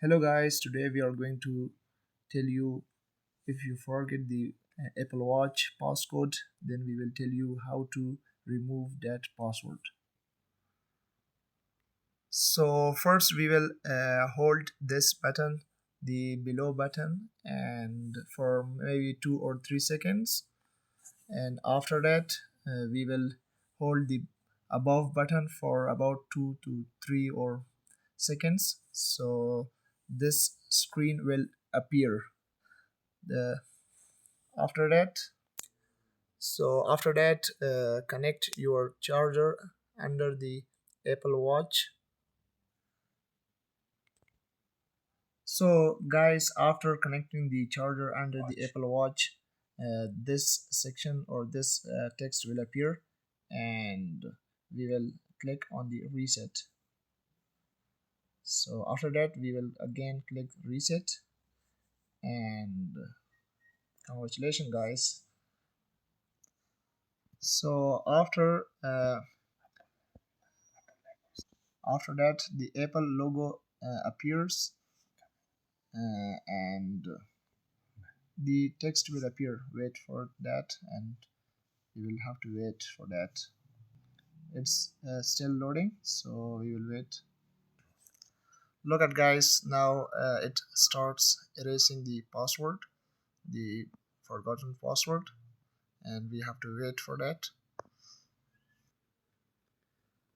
Hello guys, today we are going to tell you if you forget the Apple Watch passcode, then we will tell you how to remove that password. So first we will hold this button, the below button, and for maybe 2 or 3 seconds, and after that we will hold the above button for about 2 to 3 or seconds. So this screen will appear the after that. Connect your charger under the Apple Watch. So guys, after connecting the charger under the Apple Watch, this section or this text will appear, and we will click on the reset. So after that we will again click reset, and congratulations guys. So after that the Apple logo appears, and the text will appear. Wait for that, and you will have to wait for that. It's still loading, so we will wait. Look at guys, now it starts erasing the password, the forgotten password, and we have to wait for that.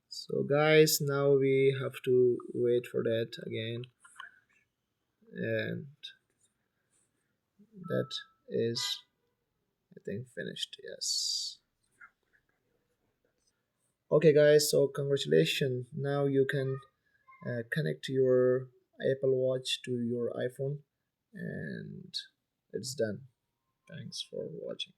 So guys, now we have to wait for that again, and that is, I think, finished. Yes. Okay guys, so congratulations, now you can connect your Apple Watch to your iPhone, and it's done. Thanks for watching.